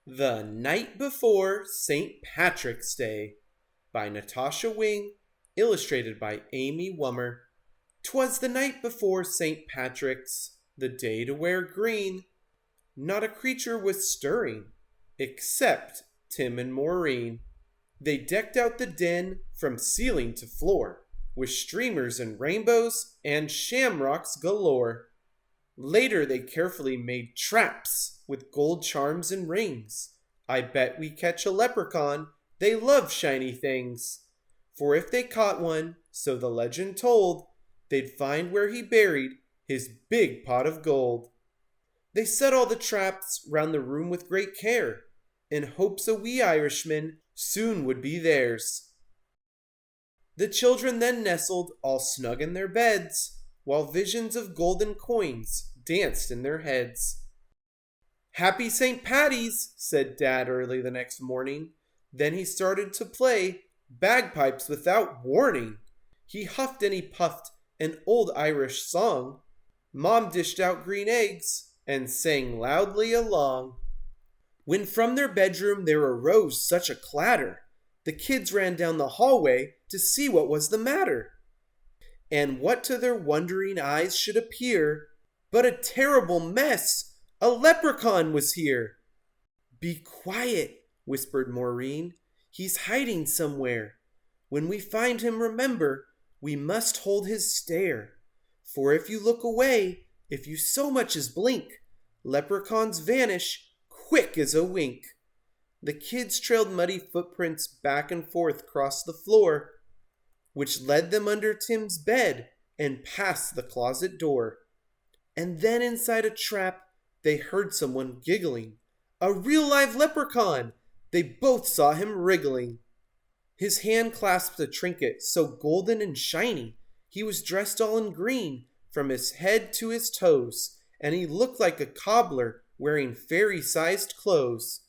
The Night Before St. Patrick's Day by Natasha Wing, illustrated by Amy Wummer. 'Twas the night before St. Patrick's, the day to wear green. Not a creature was stirring, except Tim and Maureen. They decked out the den from ceiling to floor, with streamers and rainbows and shamrocks galore. Later they carefully made traps with gold charms and rings. I bet we catch a leprechaun, they love shiny things. For if they caught one, so the legend told, they'd find where he buried his big pot of gold. They set all the traps round the room with great care, in hopes a wee Irishman soon would be theirs. The children then nestled all snug in their beds, while visions of golden coins danced in their heads. "Happy St. Patty's," said Dad early the next morning. Then he started to play bagpipes without warning. He huffed and he puffed an old Irish song. Mom dished out green eggs and sang loudly along. When from their bedroom there arose such a clatter, the kids ran down the hallway to see what was the matter. And what to their wondering eyes should appear but a terrible mess! A leprechaun was here! "Be quiet," whispered Maureen. "He's hiding somewhere. When we find him, remember, we must hold his stare. For if you look away, if you so much as blink, leprechauns vanish quick as a wink." The kids trailed muddy footprints back and forth across the floor, which led them under Tim's bed and past the closet door. And then inside a trap, they heard someone giggling. A real live leprechaun! They both saw him wriggling. His hand clasped a trinket so golden and shiny. He was dressed all in green, from his head to his toes, and he looked like a cobbler wearing fairy-sized clothes.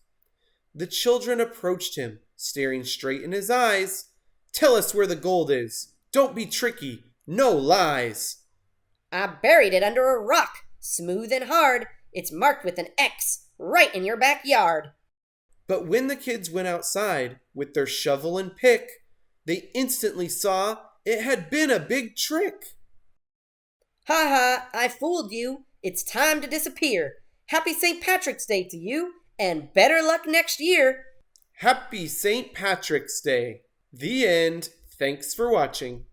The children approached him, staring straight in his eyes. "Tell us where the gold is. Don't be tricky. No lies." "I buried it under a rock, smooth and hard. It's marked with an X, right in your backyard." But when the kids went outside with their shovel and pick, they instantly saw it had been a big trick. "Ha ha, I fooled you. It's time to disappear. Happy St. Patrick's Day to you, and better luck next year." Happy St. Patrick's Day. The end. Thanks for watching.